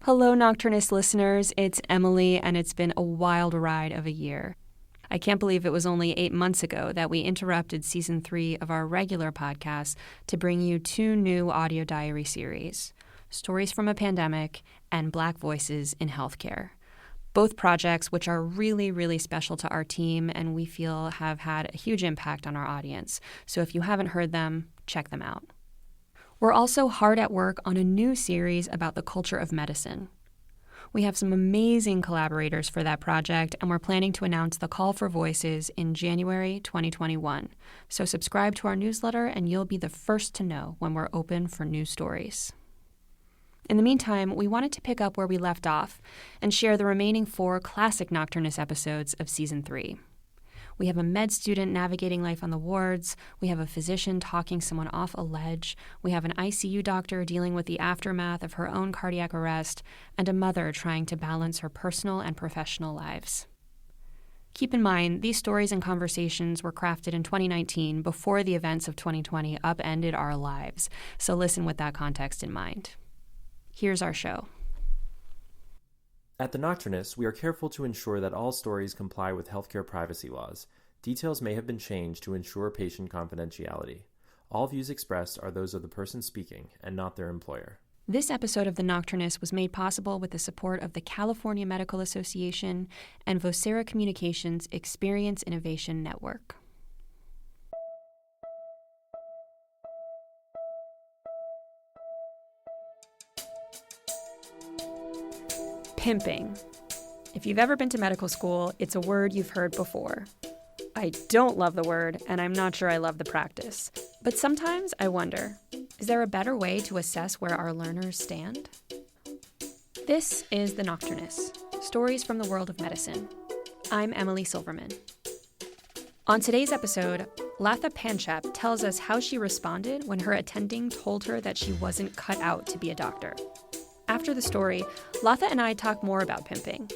Hello, Nocturnist listeners. It's Emily, and it's been a wild ride of a year. I can't believe it was only 8 months ago that we interrupted Season 3 of our regular podcast to bring you 2 new audio diary series, Stories from a Pandemic and Black Voices in Healthcare. Both projects which are really, really special to our team and we feel have had a huge impact on our audience. So if you haven't heard them, check them out. We're also hard at work on a new series about the culture of medicine. We have some amazing collaborators for that project, and we're planning to announce the call for voices in January 2021. So subscribe to our newsletter, and you'll be the first to know when we're open for new stories. In the meantime, we wanted to pick up where we left off and share the remaining 4 classic Nocturnist episodes of Season 3. We have a med student navigating life on the wards. We have a physician talking someone off a ledge. We have an ICU doctor dealing with the aftermath of her own cardiac arrest, and a mother trying to balance her personal and professional lives. Keep in mind, these stories and conversations were crafted in 2019 before the events of 2020 upended our lives, so listen with that context in mind. Here's our show. At the Nocturnists, we are careful to ensure that all stories comply with healthcare privacy laws. Details may have been changed to ensure patient confidentiality. All views expressed are those of the person speaking and not their employer. This episode of The Nocturnists was made possible with the support of the California Medical Association and Vocera Communications Experience Innovation Network. Pimping. If you've ever been to medical school, it's a word you've heard before. I don't love the word, and I'm not sure I love the practice. But sometimes I wonder, is there a better way to assess where our learners stand? This is The Nocturnists, stories from the world of medicine. I'm Emily Silverman. On today's episode, Latha Panchap tells us how she responded when her attending told her that she wasn't cut out to be a doctor. After the story, Latha and I talk more about pimping.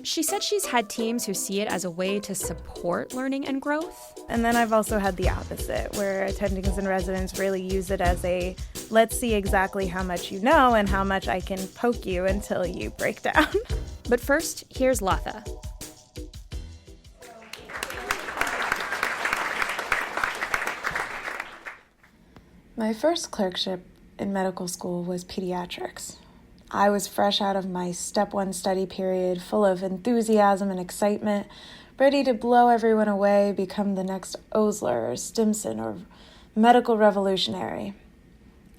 She said she's had teams who see it as a way to support learning and growth. And then I've also had the opposite, where attendings and residents really use it as a, let's see exactly how much you know and how much I can poke you until you break down. But first, here's Latha. My first clerkship in medical school was pediatrics. I was fresh out of my Step 1 study period, full of enthusiasm and excitement, ready to blow everyone away, become the next Osler or Stimson or medical revolutionary.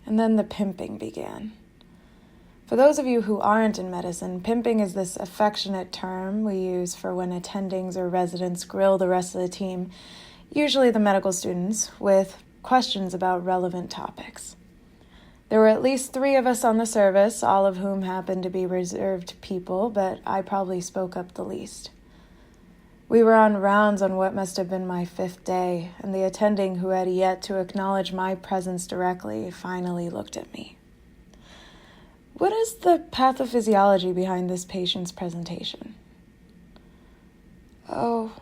And then the pimping began. For those of you who aren't in medicine, pimping is this affectionate term we use for when attendings or residents grill the rest of the team, usually the medical students, with questions about relevant topics. There were at least 3 of us on the service, all of whom happened to be reserved people, but I probably spoke up the least. We were on rounds on what must have been my 5th day, and the attending who had yet to acknowledge my presence directly finally looked at me. What is the pathophysiology behind this patient's presentation? Oh,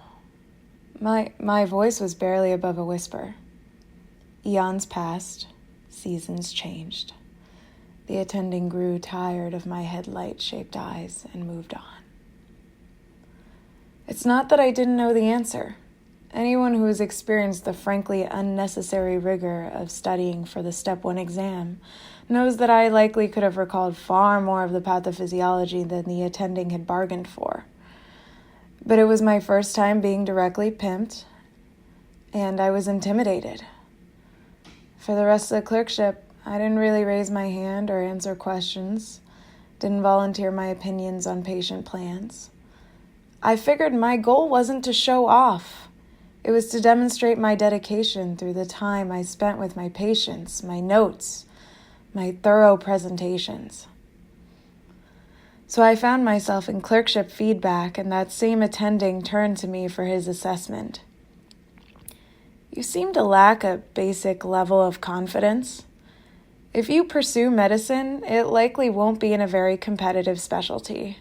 my voice was barely above a whisper. Eons passed. Seasons changed. The attending grew tired of my headlight-shaped eyes and moved on. It's not that I didn't know the answer. Anyone who has experienced the frankly unnecessary rigor of studying for the Step 1 exam knows that I likely could have recalled far more of the pathophysiology than the attending had bargained for. But it was my first time being directly pimped, and I was intimidated. For the rest of the clerkship, I didn't really raise my hand or answer questions, didn't volunteer my opinions on patient plans. I figured my goal wasn't to show off. It was to demonstrate my dedication through the time I spent with my patients, my notes, my thorough presentations. So I found myself in clerkship feedback, and that same attending turned to me for his assessment. You seem to lack a basic level of confidence. If you pursue medicine, it likely won't be in a very competitive specialty.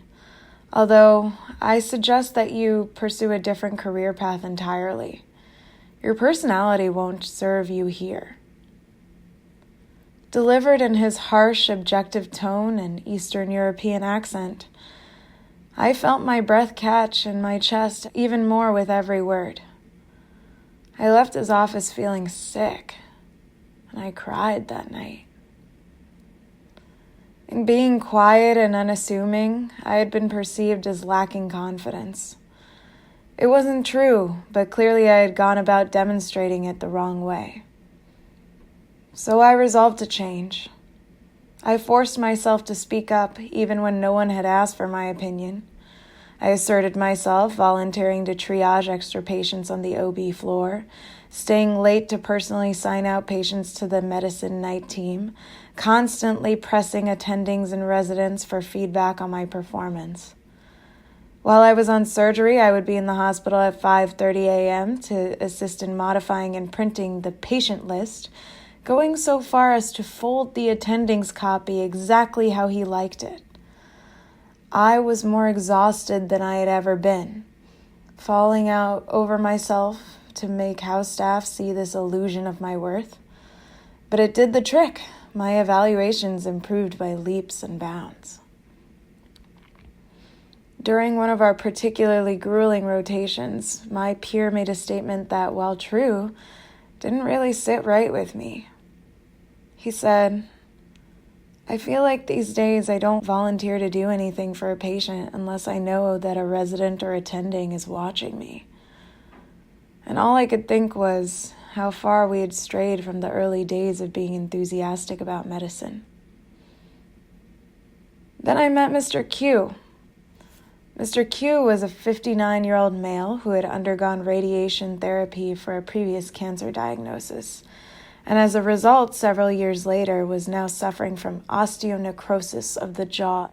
Although, I suggest that you pursue a different career path entirely. Your personality won't serve you here. delivered in his harsh, objective tone and Eastern European accent. I felt my breath catch in my chest even more with every word. I left his office feeling sick, and I cried that night. In being quiet and unassuming, I had been perceived as lacking confidence. It wasn't true, but clearly I had gone about demonstrating it the wrong way. So I resolved to change. I forced myself to speak up even when no one had asked for my opinion. I asserted myself, volunteering to triage extra patients on the OB floor, staying late to personally sign out patients to the medicine night team, constantly pressing attendings and residents for feedback on my performance. While I was on surgery, I would be in the hospital at 5:30 a.m. to assist in modifying and printing the patient list, going so far as to fold the attendings copy exactly how he liked it. I was more exhausted than I had ever been, falling out over myself to make house staff see this illusion of my worth. But it did the trick. My evaluations improved by leaps and bounds. During one of our particularly grueling rotations, my peer made a statement that, while true, didn't really sit right with me. He said, "I feel like these days I don't volunteer to do anything for a patient unless I know that a resident or attending is watching me." And all I could think was how far we had strayed from the early days of being enthusiastic about medicine. Then I met Mr. Q. Mr. Q was a 59-year-old male who had undergone radiation therapy for a previous cancer diagnosis, and as a result, several years later, was now suffering from osteonecrosis of the jaw.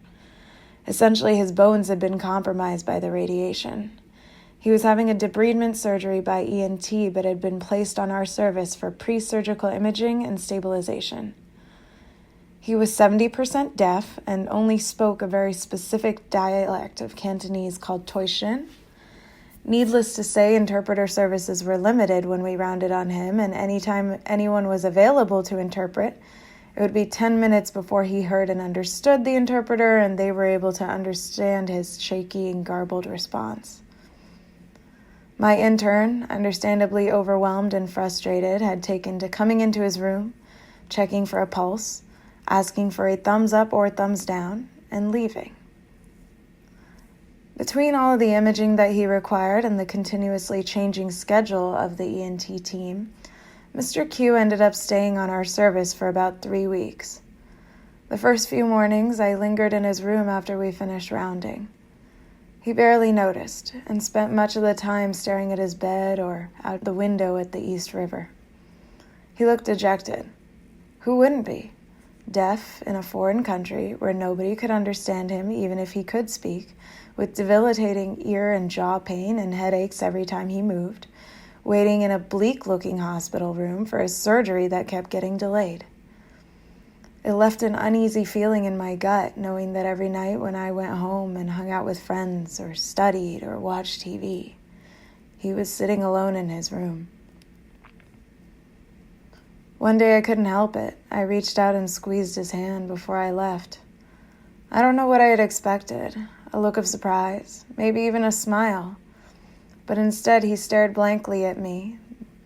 Essentially, his bones had been compromised by the radiation. He was having a debridement surgery by ENT, but had been placed on our service for pre-surgical imaging and stabilization. He was 70% deaf and only spoke a very specific dialect of Cantonese called Toishin. Needless to say, interpreter services were limited when we rounded on him, and anytime anyone was available to interpret, it would be 10 minutes before he heard and understood the interpreter, and they were able to understand his shaky and garbled response. My intern, understandably overwhelmed and frustrated, had taken to coming into his room, checking for a pulse, asking for a thumbs up or thumbs down, and leaving. Between all of the imaging that he required and the continuously changing schedule of the ENT team, Mr. Q ended up staying on our service for about 3 weeks. The first few mornings, I lingered in his room after we finished rounding. He barely noticed and spent much of the time staring at his bed or out the window at the East River. He looked dejected. Who wouldn't be? Deaf in a foreign country where nobody could understand him even if he could speak, with debilitating ear and jaw pain and headaches every time he moved, waiting in a bleak-looking hospital room for a surgery that kept getting delayed. It left an uneasy feeling in my gut, knowing that every night when I went home and hung out with friends or studied or watched TV, he was sitting alone in his room. One day I couldn't help it. I reached out and squeezed his hand before I left. I don't know what I had expected, a look of surprise, maybe even a smile, but instead he stared blankly at me,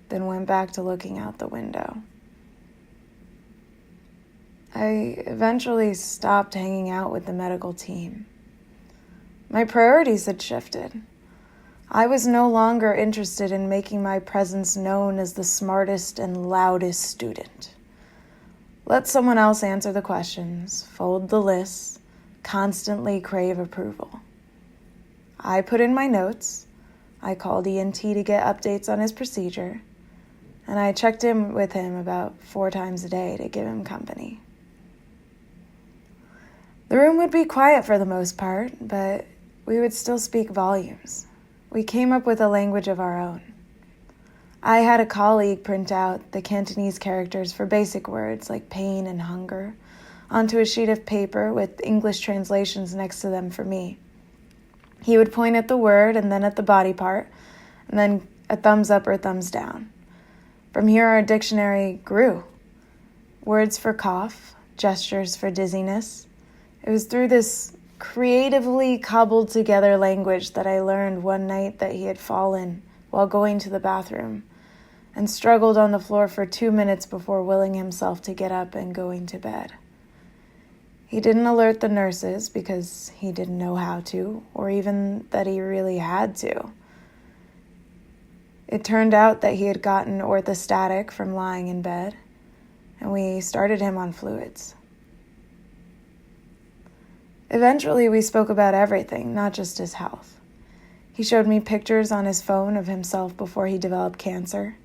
then went back to looking out the window. I eventually stopped hanging out with the medical team. My priorities had shifted. I was no longer interested in making my presence known as the smartest and loudest student. Let someone else answer the questions, fold the lists, constantly crave approval. I put in my notes, I called ENT to get updates on his procedure, and I checked in with him about 4 times a day to give him company. The room would be quiet for the most part, but we would still speak volumes. We came up with a language of our own. I had a colleague print out the Cantonese characters for basic words like pain and hunger onto a sheet of paper with English translations next to them for me. He would point at the word and then at the body part, and then a thumbs up or thumbs down. From here, our dictionary grew. words for cough, gestures for dizziness. It was through this creatively cobbled together language that I learned one night that he had fallen while going to the bathroom and struggled on the floor for 2 minutes before willing himself to get up and going to bed. He didn't alert the nurses because he didn't know how to, or even that he really had to. It turned out that he had gotten orthostatic from lying in bed, and we started him on fluids. Eventually, we spoke about everything, not just his health. He showed me pictures on his phone of himself before he developed cancer.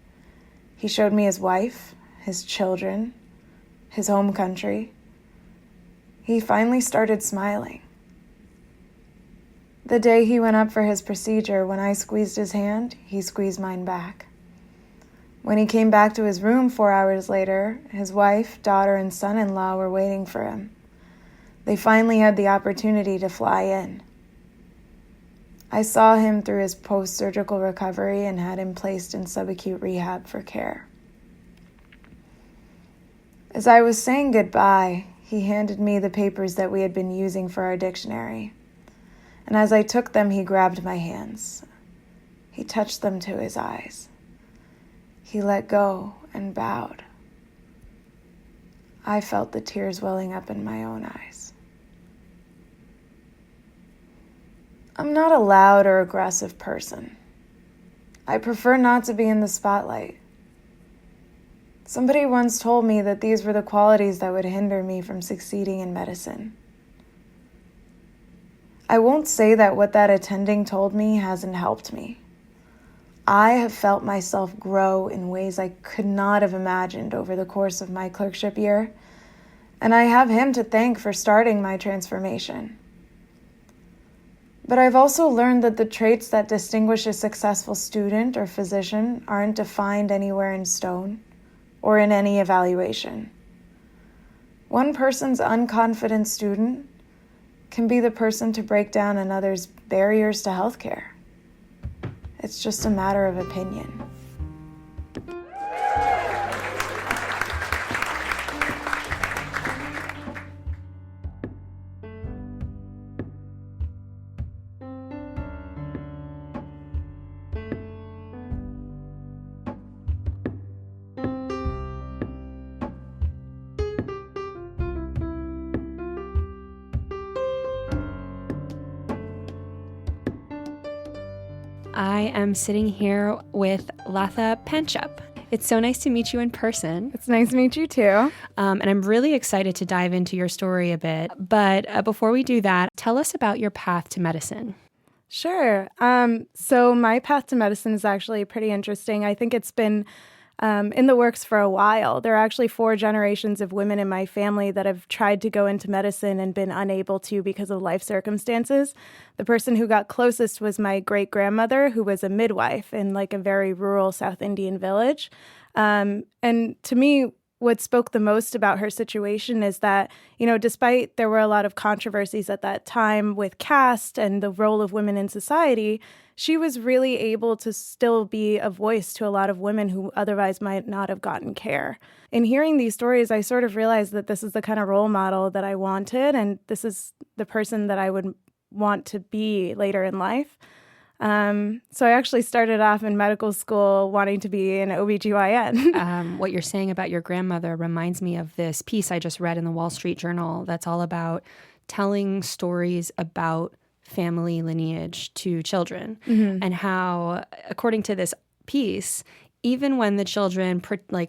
He showed me his wife, his children, his home country. He finally started smiling. The day he went up for his procedure, when I squeezed his hand, he squeezed mine back. When he came back to his room 4 hours later, his wife, daughter, and son-in-law were waiting for him. They finally had the opportunity to fly in. I saw him through his post-surgical recovery and had him placed in subacute rehab for care. As I was saying goodbye, he handed me the papers that we had been using for our dictionary. And as I took them, he grabbed my hands. He touched them to his eyes. He let go and bowed. I felt the tears welling up in my own eyes. I'm not a loud or aggressive person. I prefer not to be in the spotlight. Somebody once told me that these were the qualities that would hinder me from succeeding in medicine. I won't say that what that attending told me hasn't helped me. I have felt myself grow in ways I could not have imagined over the course of my clerkship year, and I have him to thank for starting my transformation. But I've also learned that the traits that distinguish a successful student or physician aren't defined anywhere in stone or in any evaluation. One person's unconfident student can be the person to break down another's barriers to healthcare. It's just a matter of opinion. I am sitting here with Latha Panchap. It's so nice to meet you in person. It's nice to meet you too. And I'm really excited to dive into your story a bit. But before we do that, tell us about your path to medicine. Sure. So my path to medicine is actually pretty interesting. I think it's been in the works for a while. There are actually 4 generations of women in my family that have tried to go into medicine and been unable to because of life circumstances. The person who got closest was my great-grandmother, who was a midwife in like a very rural South Indian village. And to me, what spoke the most about her situation is that, you know, despite there were a lot of controversies at that time with caste and the role of women in society, she was really able to still be a voice to a lot of women who otherwise might not have gotten care. In hearing these stories, I sort of realized that this is the kind of role model that I wanted, and this is the person that I would want to be later in life. So I actually started off in medical school wanting to be an OBGYN. What you're saying about your grandmother reminds me of this piece I just read in the Wall Street Journal that's all about telling stories about family lineage to children, and how, according to this piece, even when the children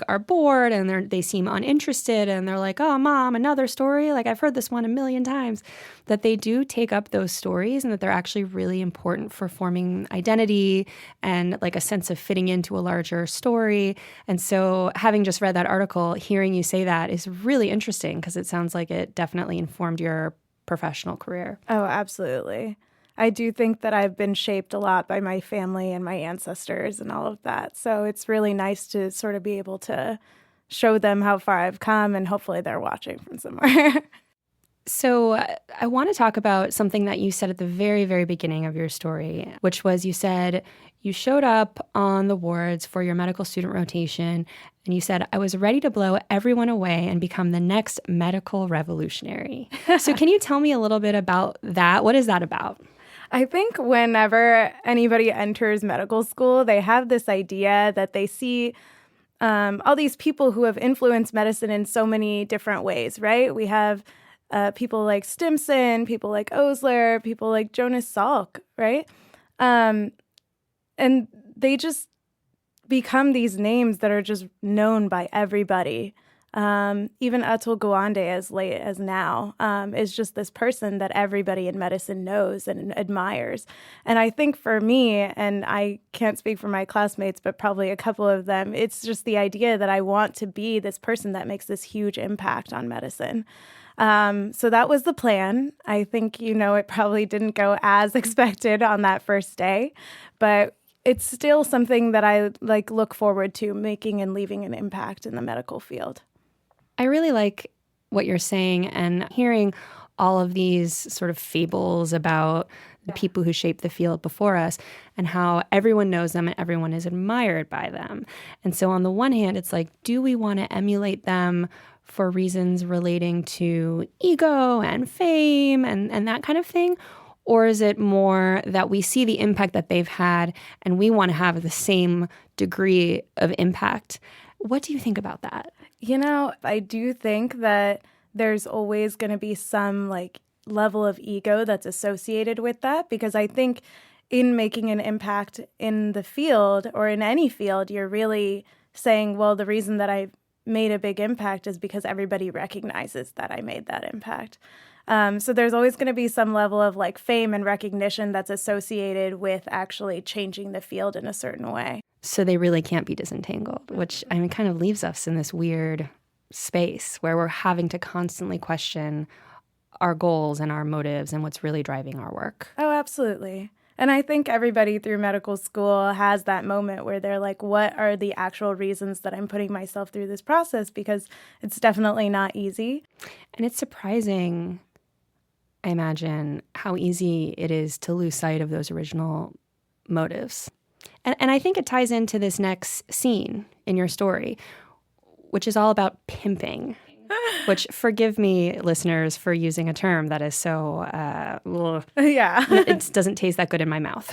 are bored and they seem uninterested and they're like, oh, Mom, another story? Like, I've heard this one 1,000,000 times, that they do take up those stories and that they're actually really important for forming identity and like a sense of fitting into a larger story. And so having just read that article, hearing you say that is really interesting because it sounds like it definitely informed your professional career. Oh, absolutely. I do think that I've been shaped a lot by my family and my ancestors and all of that. So it's really nice to sort of be able to show them how far I've come, and hopefully they're watching from somewhere. So I want to talk about something that you said at the very, very beginning of your story, which was you said you showed up on the wards for your medical student rotation, and you said, I was ready to blow everyone away and become the next medical revolutionary. So can you tell me a little bit about that? What is that about? I think whenever anybody enters medical school, they have this idea that they see all these people who have influenced medicine in so many different ways, right? We have people like Stimson, people like Osler, people like Jonas Salk, right? And they just become these names that are just known by everybody. Even Atul Gawande, as late as now, is just this person that everybody in medicine knows and admires. And I think for me, and I can't speak for my classmates, but probably a couple of them, it's just the idea that I want to be this person that makes this huge impact on medicine. So that was the plan. I think, it probably didn't go as expected on that first day, but it's still something that I look forward to, making and leaving an impact in the medical field. I really like what you're saying and hearing all of these sort of fables about the people who shaped the field before us and how everyone knows them and everyone is admired by them. And so on the one hand, it's like, do we want to emulate them for reasons relating to ego and fame and that kind of thing? Or is it more that we see the impact that they've had and we want to have the same degree of impact? What do you think about that? I do think that there's always going to be some level of ego that's associated with that, because I think in making an impact in the field or in any field, you're really saying, well, the reason that I made a big impact is because everybody recognizes that I made that impact. So there's always going to be some level of fame and recognition that's associated with actually changing the field in a certain way. So they really can't be disentangled, which kind of leaves us in this weird space where we're having to constantly question our goals and our motives and what's really driving our work. Oh, absolutely. And I think everybody through medical school has that moment where they're like, what are the actual reasons that I'm putting myself through this process? Because it's definitely not easy. And it's surprising, I imagine, how easy it is to lose sight of those original motives. And I think it ties into this next scene in your story, which is all about pimping, which, forgive me, listeners, for using a term that is so, yeah, it doesn't taste that good in my mouth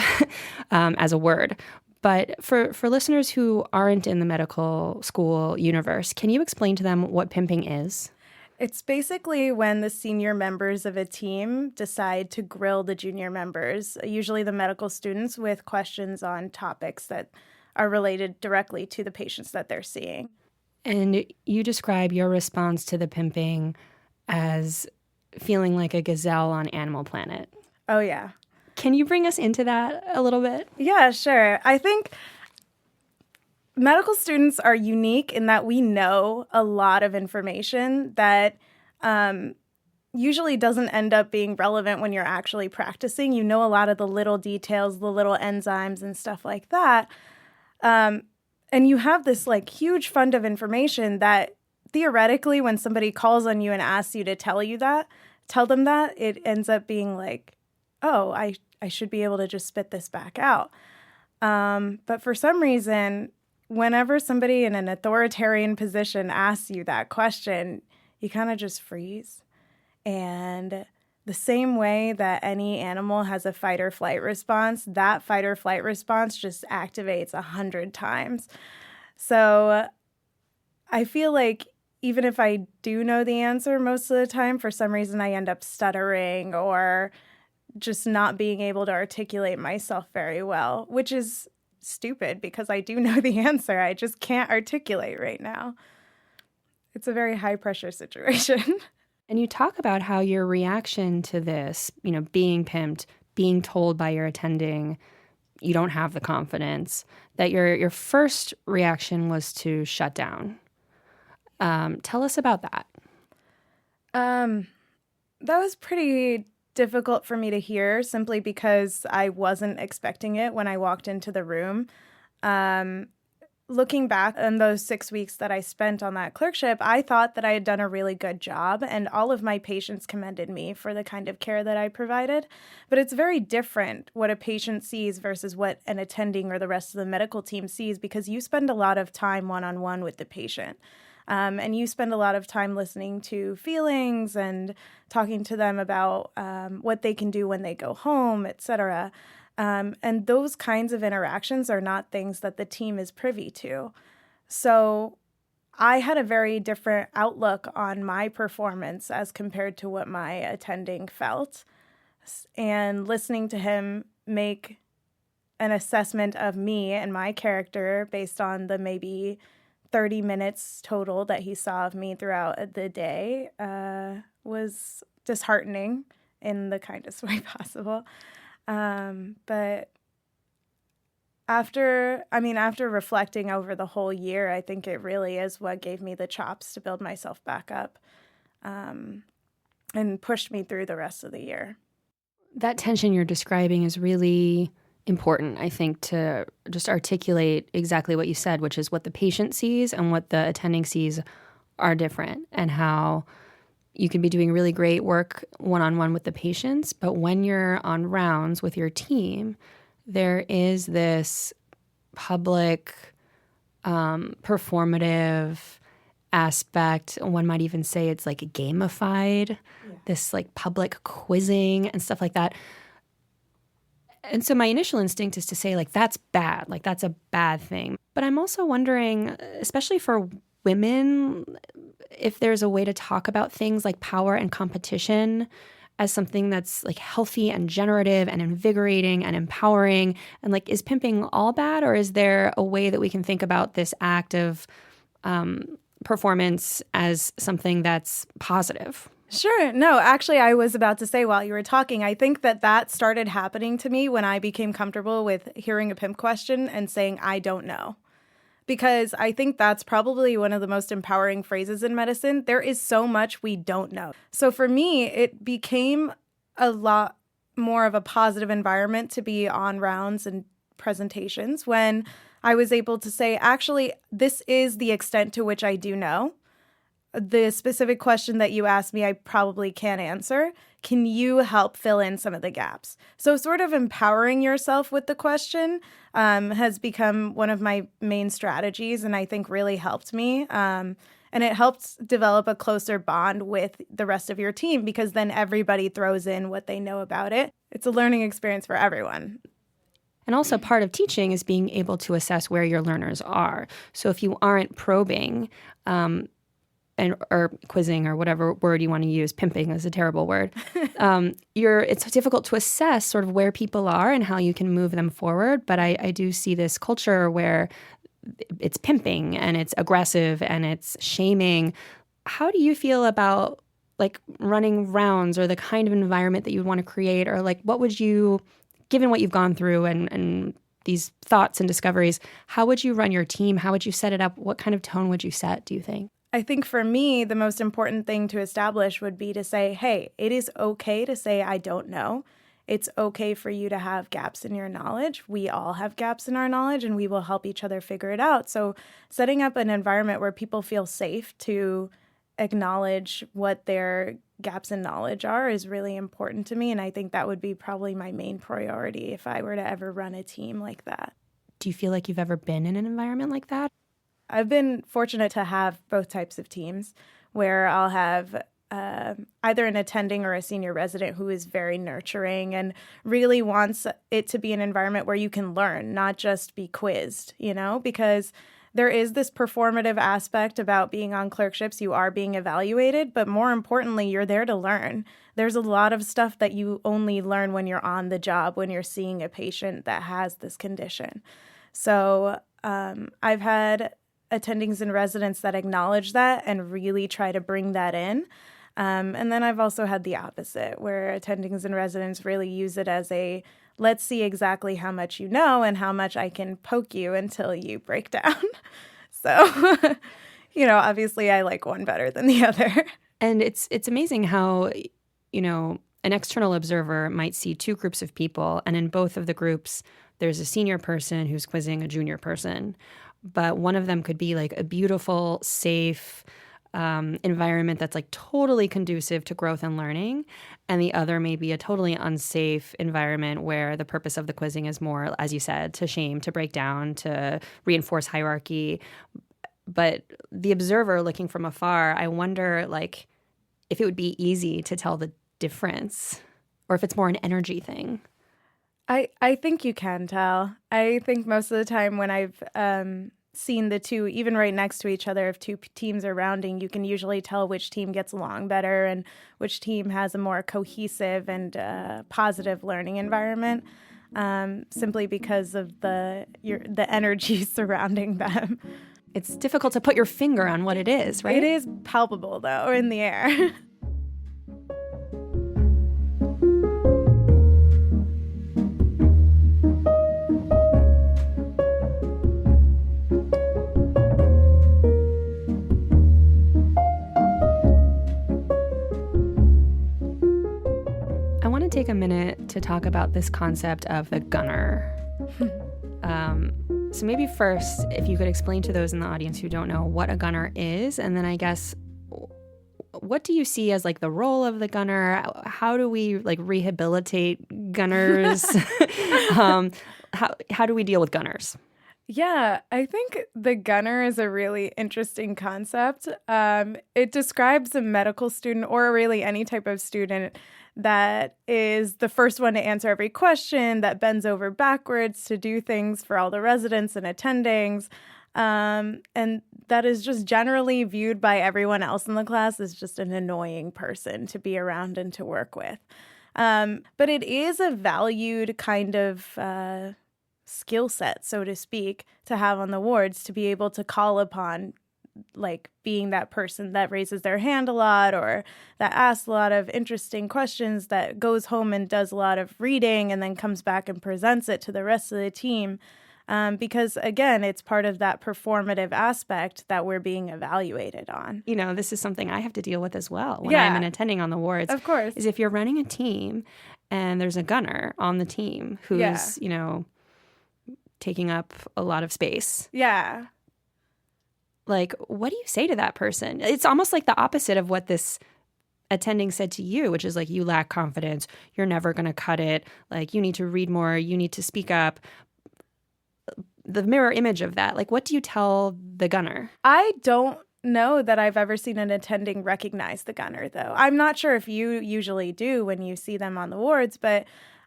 as a word. But for listeners who aren't in the medical school universe, can you explain to them what pimping is? It's basically when the senior members of a team decide to grill the junior members, usually the medical students, with questions on topics that are related directly to the patients that they're seeing. And you describe your response to the pimping as feeling like a gazelle on Animal Planet. Oh, yeah. Can you bring us into that a little bit? Yeah, sure. I think medical students are unique in that we know a lot of information that usually doesn't end up being relevant when you're actually practicing. You know a lot of the little details, the little enzymes and stuff like that. And you have this huge fund of information that theoretically when somebody calls on you and asks you to tell them that, it ends up being oh, I should be able to just spit this back out. But for some reason, whenever somebody in an authoritarian position asks you that question, you kind of just freeze. And the same way that any animal has a fight or flight response, that fight or flight response just activates 100 times. So I feel like even if I do know the answer most of the time, for some reason I end up stuttering or just not being able to articulate myself very well, which is stupid because I do know the answer. I just can't articulate right now. It's a very high pressure situation. And you talk about how your reaction to this, being pimped, being told by your attending, you don't have the confidence, that your first reaction was to shut down. Tell us about that. That was pretty difficult for me to hear simply because I wasn't expecting it when I walked into the room. looking back on those 6 weeks that I spent on that clerkship, I thought that I had done a really good job, and all of my patients commended me for the kind of care that I provided. But it's very different what a patient sees versus what an attending or the rest of the medical team sees, because you spend a lot of time one-on-one with the patient. And you spend a lot of time listening to feelings and talking to them about what they can do when they go home, et cetera. And those kinds of interactions are not things that the team is privy to. So I had a very different outlook on my performance as compared to what my attending felt. And listening to him make an assessment of me and my character based on the maybe 30 minutes total that he saw of me throughout the day was disheartening in the kindest way possible. But after reflecting over the whole year, I think it really is what gave me the chops to build myself back up, and pushed me through the rest of the year. That tension you're describing is really important, I think, to just articulate exactly what you said, which is what the patient sees and what the attending sees are different, and how you can be doing really great work one-on-one with the patients, but when you're on rounds with your team, there is this public, performative aspect. One might even say it's like gamified, this like public quizzing and stuff like that. And so my initial instinct is to say, like, that's bad. Like, that's a bad thing. But I'm also wondering, especially for women, if there's a way to talk about things like power and competition as something that's like healthy and generative and invigorating and empowering. And like, is pimping all bad, or is there a way that we can think about this act of performance as something that's positive? Sure. No, actually, I was about to say while you were talking, I think that started happening to me when I became comfortable with hearing a pimp question and saying, I don't know. Because I think that's probably one of the most empowering phrases in medicine. There is so much we don't know. So for me, it became a lot more of a positive environment to be on rounds and presentations when I was able to say, actually, this is the extent to which I do know. The specific question that you asked me, I probably can't answer. Can you help fill in some of the gaps? So sort of empowering yourself with the question has become one of my main strategies, and I think really helped me. And it helped develop a closer bond with the rest of your team, because then everybody throws in what they know about it. It's a learning experience for everyone. And also part of teaching is being able to assess where your learners are. So if you aren't probing, or quizzing, or whatever word you want to use, pimping is a terrible word, it's difficult to assess sort of where people are and how you can move them forward. But I do see this culture where it's pimping and it's aggressive and it's shaming. How do you feel about like running rounds, or the kind of environment that you would want to create, or like what would you, given what you've gone through and these thoughts and discoveries, how would you run your team? How would you set it up? What kind of tone would you set, do you think? I think for me, the most important thing to establish would be to say, hey, it is okay to say, I don't know. It's okay for you to have gaps in your knowledge. We all have gaps in our knowledge, and we will help each other figure it out. So setting up an environment where people feel safe to acknowledge what their gaps in knowledge are is really important to me. And I think that would be probably my main priority if I were to ever run a team like that. Do you feel like you've ever been in an environment like that? I've been fortunate to have both types of teams where I'll have either an attending or a senior resident who is very nurturing and really wants it to be an environment where you can learn, not just be quizzed, because there is this performative aspect about being on clerkships. You are being evaluated, but more importantly, you're there to learn. There's a lot of stuff that you only learn when you're on the job, when you're seeing a patient that has this condition. So I've had attendings and residents that acknowledge that and really try to bring that in. And then I've also had the opposite, where attendings and residents really use it as a, let's see exactly how much you know and how much I can poke you until you break down. So, obviously I like one better than the other. And it's amazing how, an external observer might see two groups of people, and in both of the groups, there's a senior person who's quizzing a junior person. but one of them could be like a beautiful, safe environment that's like totally conducive to growth and learning, and the other may be a totally unsafe environment where the purpose of the quizzing is more, as you said, to shame, to break down, to reinforce hierarchy. But the observer looking from afar, I wonder like if it would be easy to tell the difference, or if it's more an energy thing. I think you can tell. I think most of the time when I've seen the two, even right next to each other, if two teams are rounding, you can usually tell which team gets along better and which team has a more cohesive and positive learning environment, simply because of the energy surrounding them. It's difficult to put your finger on what it is, right? It is palpable, though, in the air. Take a minute to talk about this concept of the gunner. So maybe first, if you could explain to those in the audience who don't know what a gunner is, and then I guess, what do you see as like the role of the gunner? How do we like rehabilitate gunners? How do we deal with gunners? Yeah, I think the gunner is a really interesting concept. It describes a medical student, or really any type of student, that is the first one to answer every question, that bends over backwards to do things for all the residents and attendings, and that is just generally viewed by everyone else in the class as just an annoying person to be around and to work with. But it is a valued kind of skill set, so to speak, to have on the wards, to be able to call upon, like being that person that raises their hand a lot, or that asks a lot of interesting questions, that goes home and does a lot of reading and then comes back and presents it to the rest of the team. Because again, it's part of that performative aspect that we're being evaluated on. You know, this is something I have to deal with as well when I'm an attending on the wards. Of course. Is if you're running a team and there's a gunner on the team who's, you know, taking up a lot of space. Yeah. Like, what do you say to that person? It's almost like the opposite of what this attending said to you, which is like, you lack confidence. You're never going to cut it. Like, you need to read more. You need to speak up. The mirror image of that. Like, what do you tell the gunner? I don't know that I've ever seen an attending recognize the gunner, though. I'm not sure if you usually do when you see them on the wards, but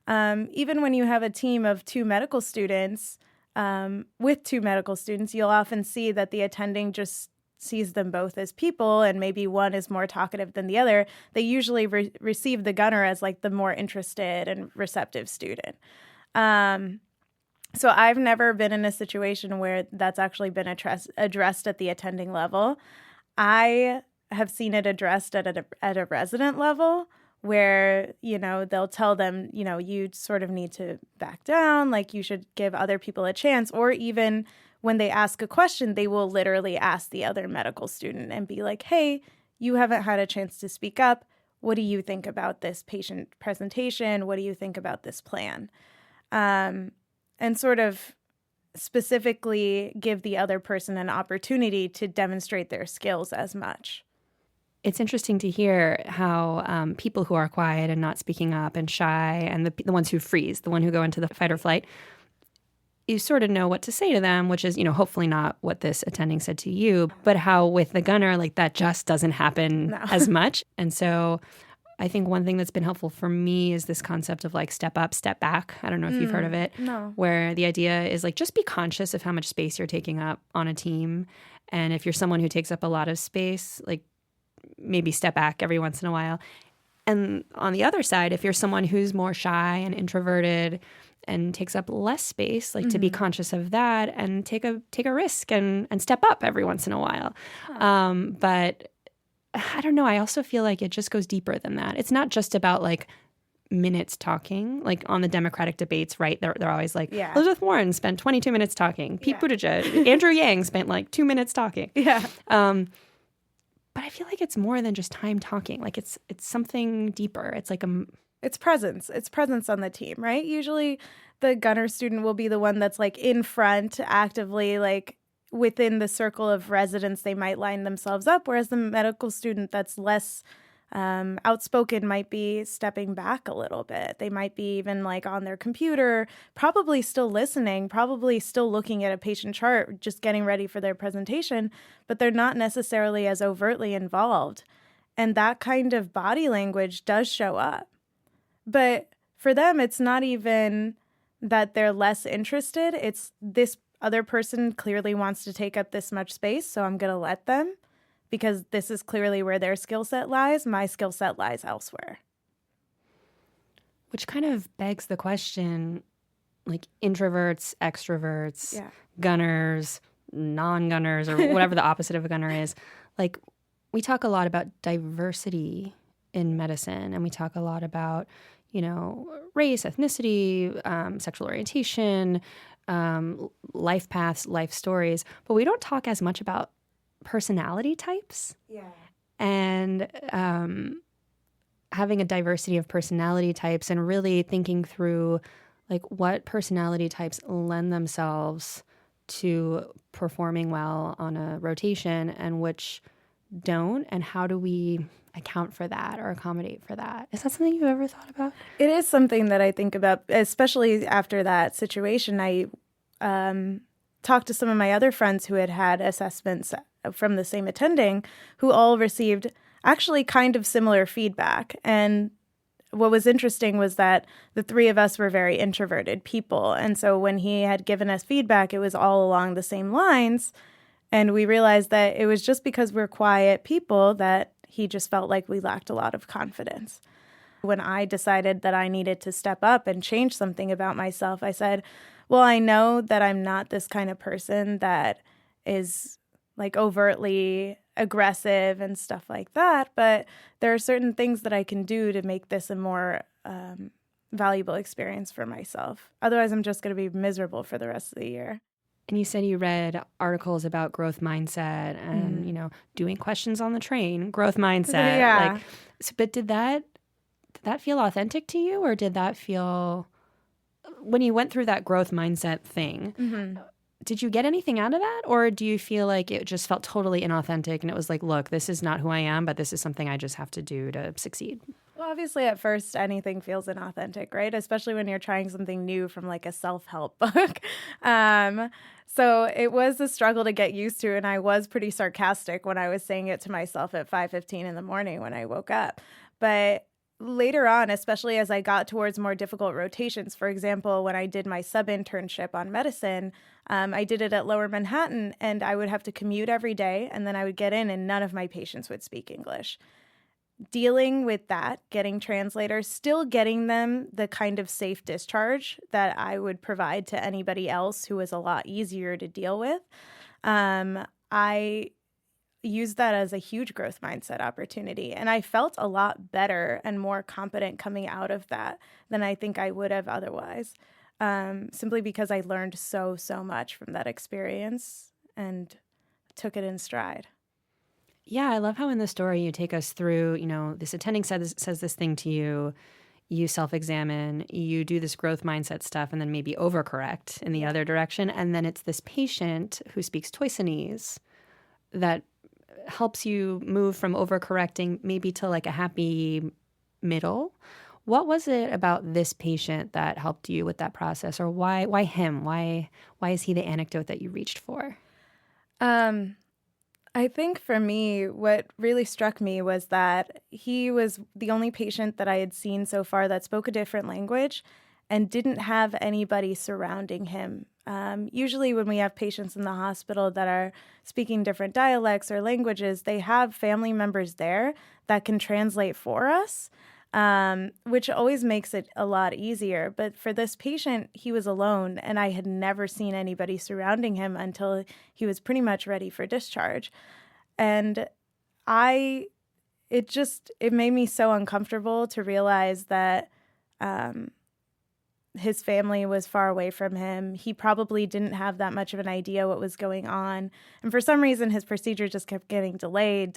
even when you have a team of two medical students, you'll often see that the attending just sees them both as people, and maybe one is more talkative than the other. They usually receive the gunner as like the more interested and receptive student. So I've never been in a situation where that's actually been addressed at the attending level. I have seen it addressed at a resident level, where, you know, they'll tell them, you know, you sort of need to back down, like you should give other people a chance. Or even when they ask a question, they will literally ask the other medical student and be like, hey, you haven't had a chance to speak up. What do you think about this patient presentation? What do you think about this plan? And sort of specifically give the other person an opportunity to demonstrate their skills as much. It's interesting to hear how people who are quiet and not speaking up and shy, and the ones who freeze, the one who go into the fight or flight, you sort of know what to say to them, which is, you know, hopefully not what this attending said to you, but how with the gunner, like that just doesn't happen as much. And so I think one thing that's been helpful for me is this concept of like step up, step back. I don't know if you've heard of it. No. Where the idea is like, just be conscious of how much space you're taking up on a team. And if you're someone who takes up a lot of space, like maybe step back every once in a while. And on the other side, if you're someone who's more shy and introverted and takes up less space, like to be conscious of that and take a risk and step up every once in a while. But I don't know. I also feel like it just goes deeper than that. It's not just about like minutes talking. Like on the Democratic debates, right? They're always like, Elizabeth Warren spent 22 minutes talking. Pete Buttigieg, Andrew Yang spent like 2 minutes talking. Yeah. But I feel like it's more than just time talking. Like it's something deeper. It's like it's presence. It's presence on the team, right? Usually the gunner student will be the one that's like in front, actively like within the circle of residents, they might line themselves up, whereas the medical student that's less outspoken might be stepping back a little bit. They might be even like on their computer, probably still listening, probably still looking at a patient chart, just getting ready for their presentation, but they're not necessarily as overtly involved. And that kind of body language does show up. But for them, it's not even that they're less interested. It's this other person clearly wants to take up this much space, so I'm going to let them, because this is clearly where their skill set lies. My skill set lies elsewhere. Which kind of begs the question, like introverts, extroverts, gunners, non-gunners, or whatever the opposite of a gunner is. Like, we talk a lot about diversity in medicine, and we talk a lot about, race, ethnicity, sexual orientation, life paths, life stories, but we don't talk as much about personality types. Yeah. And having a diversity of personality types and really thinking through like what personality types lend themselves to performing well on a rotation and which don't, and how do we account for that or accommodate for that? Is that something you've ever thought about? It is something that I think about, especially after that situation. I talked to some of my other friends who had assessments from the same attending, who all received actually kind of similar feedback. And what was interesting was that the three of us were very introverted people. And so when he had given us feedback, it was all along the same lines. And we realized that it was just because we're quiet people that he just felt like we lacked a lot of confidence. When I decided that I needed to step up and change something about myself, I said, well, I know that I'm not this kind of person that is like overtly aggressive and stuff like that, but there are certain things that I can do to make this a more valuable experience for myself. Otherwise, I'm just going to be miserable for the rest of the year. And you said you read articles about growth mindset and, doing questions on the train, growth mindset. Yeah. But did that feel authentic to you, or did that feel, when you went through that growth mindset thing, did you get anything out of that? Or do you feel like it just felt totally inauthentic and it was like, look, this is not who I am, but this is something I just have to do to succeed? Well, obviously at first anything feels inauthentic, right? Especially when you're trying something new from like a self-help book. So it was a struggle to get used to, and I was pretty sarcastic when I was saying it to myself at 5:15 in the morning when I woke up. But later on, especially as I got towards more difficult rotations, for example, when I did my sub-internship on medicine, I did it at Lower Manhattan, and I would have to commute every day, and then I would get in, and none of my patients would speak English. Dealing with that, getting translators, still getting them the kind of safe discharge that I would provide to anybody else who was a lot easier to deal with. I used that as a huge growth mindset opportunity. And I felt a lot better and more competent coming out of that than I think I would have otherwise, simply because I learned so much from that experience and took it in stride. Yeah, I love how in the story you take us through, this attending says this thing to you, you self-examine, you do this growth mindset stuff, and then maybe overcorrect in the other direction. And then it's this patient who speaks Toisanese that helps you move from overcorrecting maybe to like a happy middle. What was it about this patient that helped you with that process? Or why him? Why is he the anecdote that you reached for? I think for me, what really struck me was that he was the only patient that I had seen so far that spoke a different language and didn't have anybody surrounding him. Usually when we have patients in the hospital that are speaking different dialects or languages, they have family members there that can translate for us, which always makes it a lot easier. But for this patient, he was alone, and I had never seen anybody surrounding him until he was pretty much ready for discharge. And it made me so uncomfortable to realize that his family was far away from him. He probably didn't have that much of an idea what was going on. And for some reason, his procedure just kept getting delayed.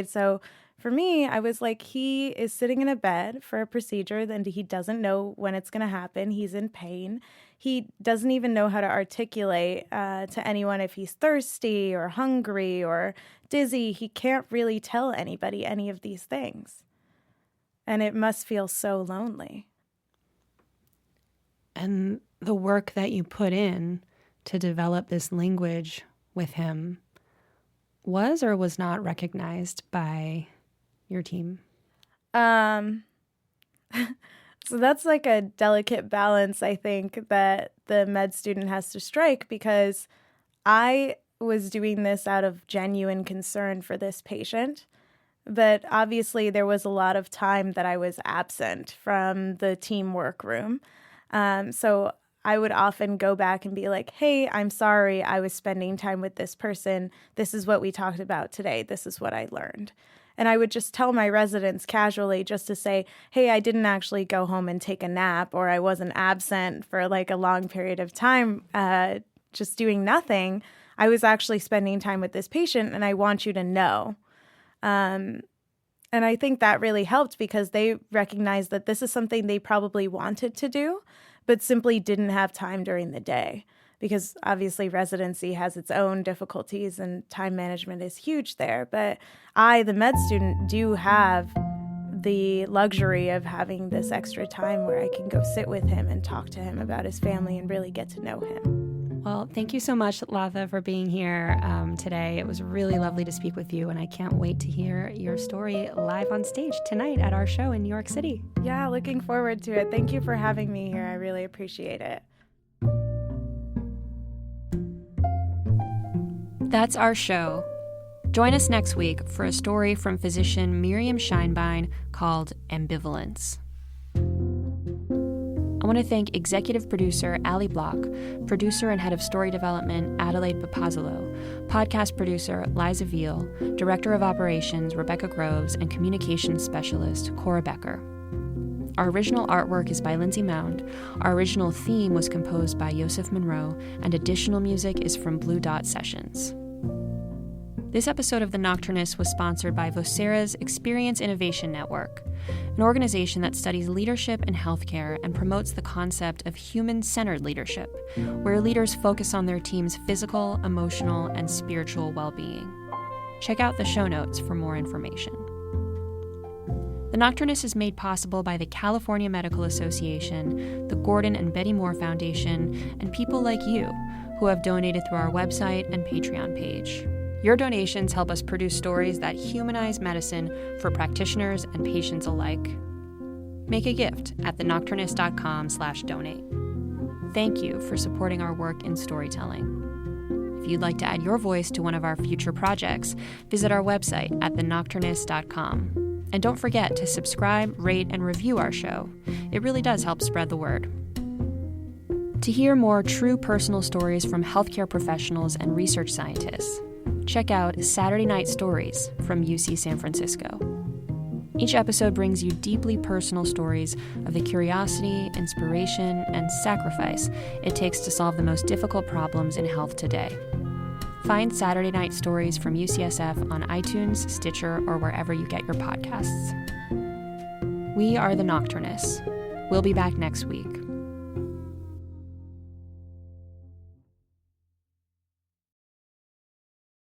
So For me, I was like, he is sitting in a bed for a procedure and he doesn't know when it's going to happen. He's in pain. He doesn't even know how to articulate to anyone if he's thirsty or hungry or dizzy. He can't really tell anybody any of these things. And it must feel so lonely. And the work that you put in to develop this language with him was or was not recognized by your team? So that's like a delicate balance, I think, that the med student has to strike, because I was doing this out of genuine concern for this patient. But obviously there was a lot of time that I was absent from the team workroom. So I would often go back and be like, hey, I'm sorry, I was spending time with this person. This is what we talked about today. This is what I learned. And I would just tell my residents casually just to say, hey, I didn't actually go home and take a nap, or I wasn't absent for like a long period of time just doing nothing. I was actually spending time with this patient, and I want you to know. And I think that really helped, because they recognized that this is something they probably wanted to do, but simply didn't have time during the day. Because obviously residency has its own difficulties and time management is huge there. But I, the med student, do have the luxury of having this extra time where I can go sit with him and talk to him about his family and really get to know him. Well, thank you so much, Latha, for being here today. It was really lovely to speak with you, and I can't wait to hear your story live on stage tonight at our show in New York City. Yeah, looking forward to it. Thank you for having me here. I really appreciate it. That's our show. Join us next week for a story from physician Miriam Scheinbein called Ambivalence. I want to thank executive producer Ali Block, producer and head of story development Adelaide Papazolo, podcast producer Liza Veal, director of operations Rebecca Groves, and communications specialist Cora Becker. Our original artwork is by Lindsay Mound. Our original theme was composed by Yosef Monroe, and additional music is from Blue Dot Sessions. This episode of The Nocturnists was sponsored by Vocera's Experience Innovation Network, an organization that studies leadership in healthcare and promotes the concept of human-centered leadership, where leaders focus on their team's physical, emotional, and spiritual well-being. Check out the show notes for more information. The Nocturnist is made possible by the California Medical Association, the Gordon and Betty Moore Foundation, and people like you who have donated through our website and Patreon page. Your donations help us produce stories that humanize medicine for practitioners and patients alike. Make a gift at thenocturnist.com/donate. Thank you for supporting our work in storytelling. If you'd like to add your voice to one of our future projects, visit our website at thenocturnist.com. And don't forget to subscribe, rate, and review our show. It really does help spread the word. To hear more true personal stories from healthcare professionals and research scientists, check out Saturday Night Stories from UC San Francisco. Each episode brings you deeply personal stories of the curiosity, inspiration, and sacrifice it takes to solve the most difficult problems in health today. Find Saturday Night Stories from UCSF on iTunes, Stitcher, or wherever you get your podcasts. We are the Nocturnists. We'll be back next week.